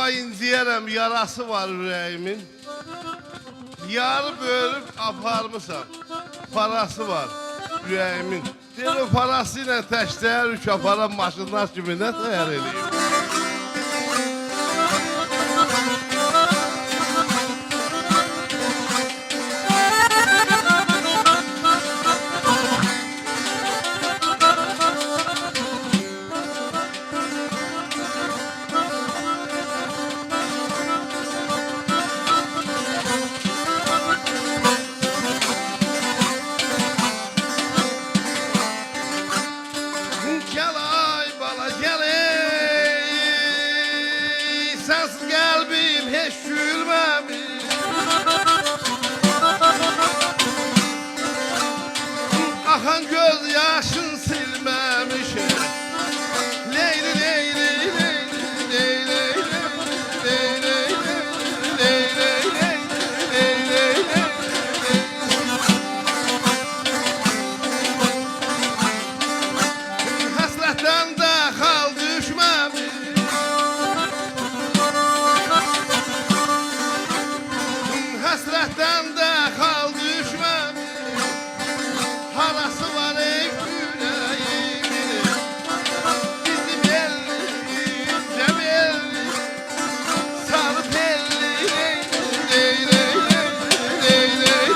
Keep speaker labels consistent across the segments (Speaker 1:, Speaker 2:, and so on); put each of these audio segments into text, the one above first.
Speaker 1: Valla inciyərəm, yarası var ürəyimin. Yarı bölüb aparmışam, parası var ürəyimin. Deyir o parası ilə təşləyər yük aparan maşınlar kimi nə təyər edeyim? Sensiz kalbim hiç gülmemiş. Akan göz yaşın silmemiş. Leyli leyli leyli leyli leyli leyli leyli. Hasretten de kal düşmemiş. Hasretten de kal düşmemiş. Harası var ey yüreğimin. Bizim elli, cebelli, sarı pelli. Ley ley ley ley ley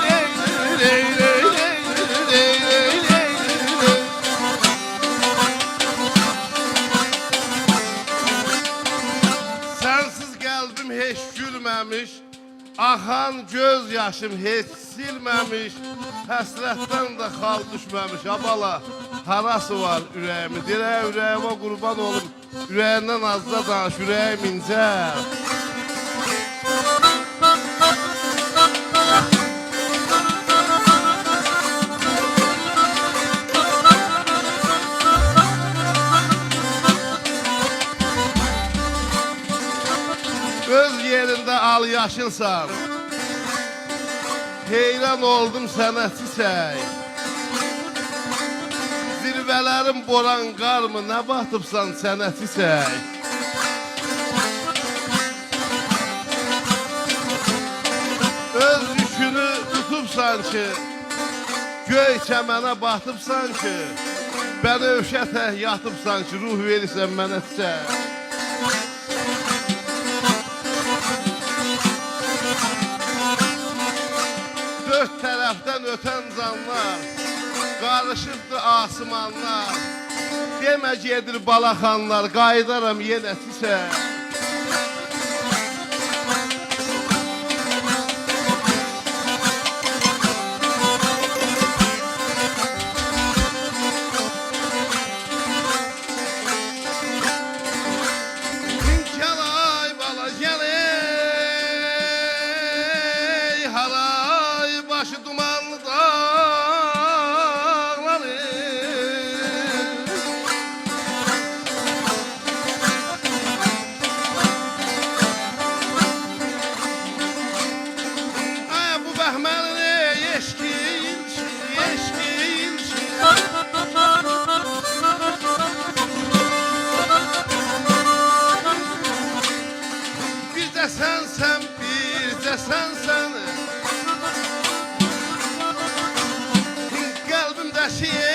Speaker 1: ley ley ley ley ley. Sensiz kalbim hiç gülmemiş. Akan göz yaşım hiç silmemiş. Həsrətdən də xal düşməmiş. Abala, harası var ürəyimi? Dirək ürəyimə qurban olum. Ürəyindən azda danış, ürəyim incə. Öz yerində al yaşılsan. Heyran oldum sənə çiçək. Zirvələrim boran qar mı? Nə batıbsan sənə çiçək? Öz yükünü tutubsan ki, göy çəmənə batıbsan ki, bənövşətə yatıbsan ki, ruh verirsən mənə çiçək. Dört tərəfdən ötən canlar, qarışıbdır asmanlar. Demə gedir balaxanlar, qaydaram yenə çiçək. Gəlay bala gəley, halay başı dumanlı dağları. Ay bu bəhməni yeşkil, yeşkil. Bir de sensen, bir de sensen. Kalbimde şiir